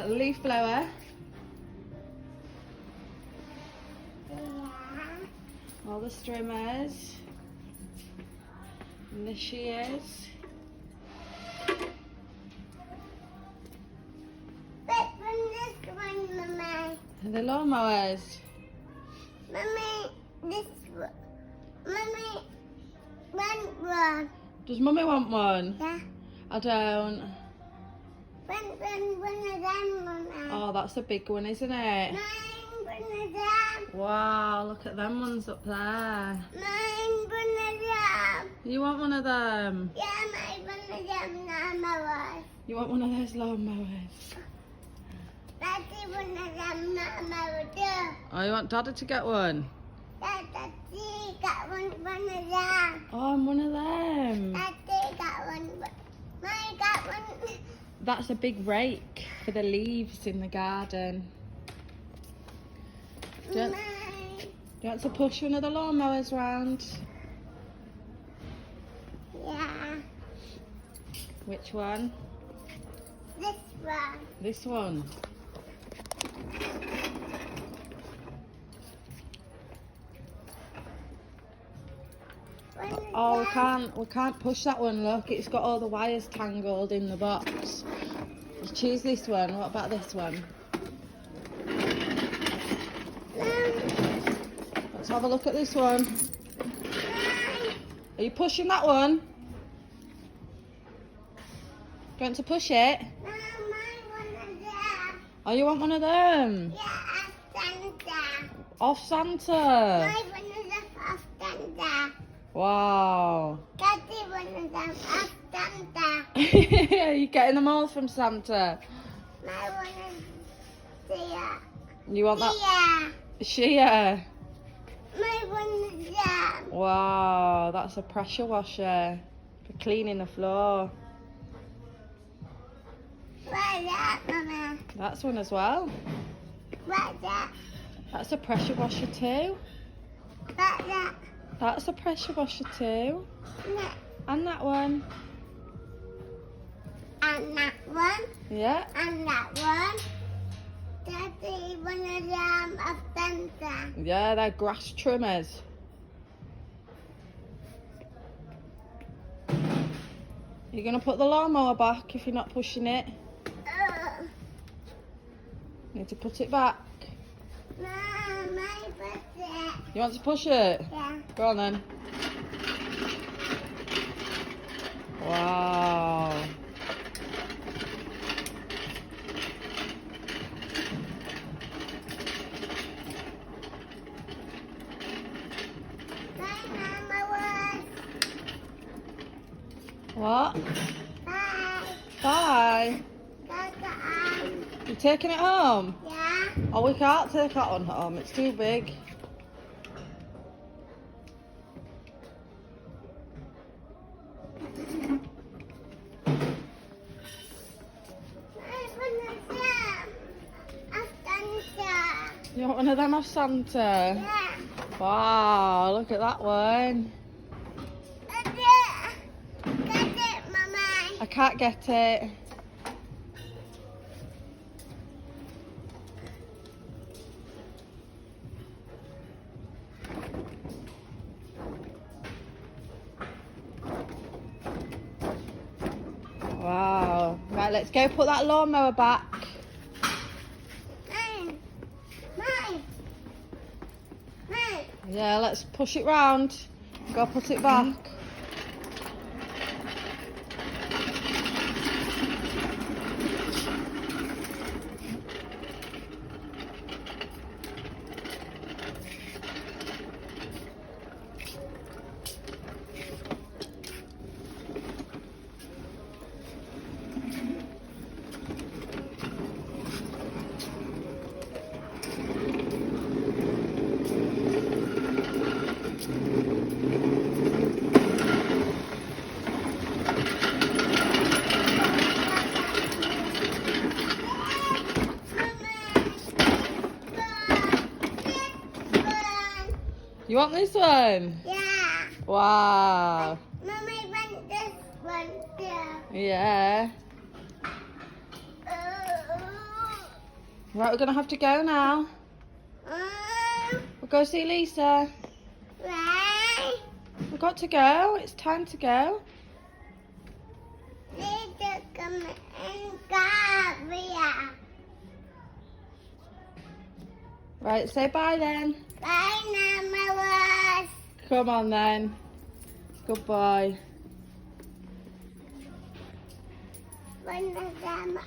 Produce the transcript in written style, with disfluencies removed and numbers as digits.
Got the leaf blower. All the strimmers. And the shears. And the lawnmowers. Mummy, this one. Mummy, one. Does Mummy want one? Yeah. I don't. One of them, Mummy. Oh, that's a big one, isn't it? Mine, one of them. Wow, look at them ones up there. Mine, one of them. You want one of them? Yeah, mine, one of them, lawnmowers. You want one of those lawnmowers? Daddy, one of them, lawnmowers too. Oh, you want Daddy to get one? Daddy got one of them. Oh, and one of them. Daddy got one. Mine got one. That's a big rake for the leaves in the garden. Do you want to push one of the lawnmowers round? Yeah. Which one? This one. This one. Oh, we can't push that one, look, it's got all the wires tangled in the box. You choose this one. What about this one? Let's have a look at this one. Are you pushing that one? Do you want to push it? No, mine one of them. Oh, you want one of them? Yeah, Santa. Off Santa. Mine one of them off Santa. Wow. Daddy one of them off Santa. Are you getting them all from Santa? Mine one of Sia. You want that? Yeah. Sheer. Mine one of them. Wow, that's a pressure washer for cleaning the floor. What's that, Mama? That's one as well. What's that? That's a pressure washer too. What's that? That's a pressure washer too. No. And that one. And that one. Yeah. And that one. Daddy one of them off Santa. Yeah, they're grass trimmers. You're going to put the lawnmower back if you're not pushing it. Need to put it back. No, my birthday. You want to push it? Yeah. Go on then. Wow. Bye, Mama. What? Bye. Bye. Bye. You taking it home? Yeah. Oh, we can't take that one home. It's too big. You want one of them off Santa? Yeah. Wow, look at that one. That's it. That's it, Mama. I can't get it. Wow. Right, let's go put that lawnmower back. Mine. Yeah, let's push it round. Go put it back. You want this one? Yeah. Wow. Mommy want this one too. Yeah. Right, we're gonna have to go now. We'll go see Lisa. Right. We've got to go. It's time to go. Need to come in Gabriel. Right, say bye then. Bye now, my boss. Come on then. Goodbye. Bye now,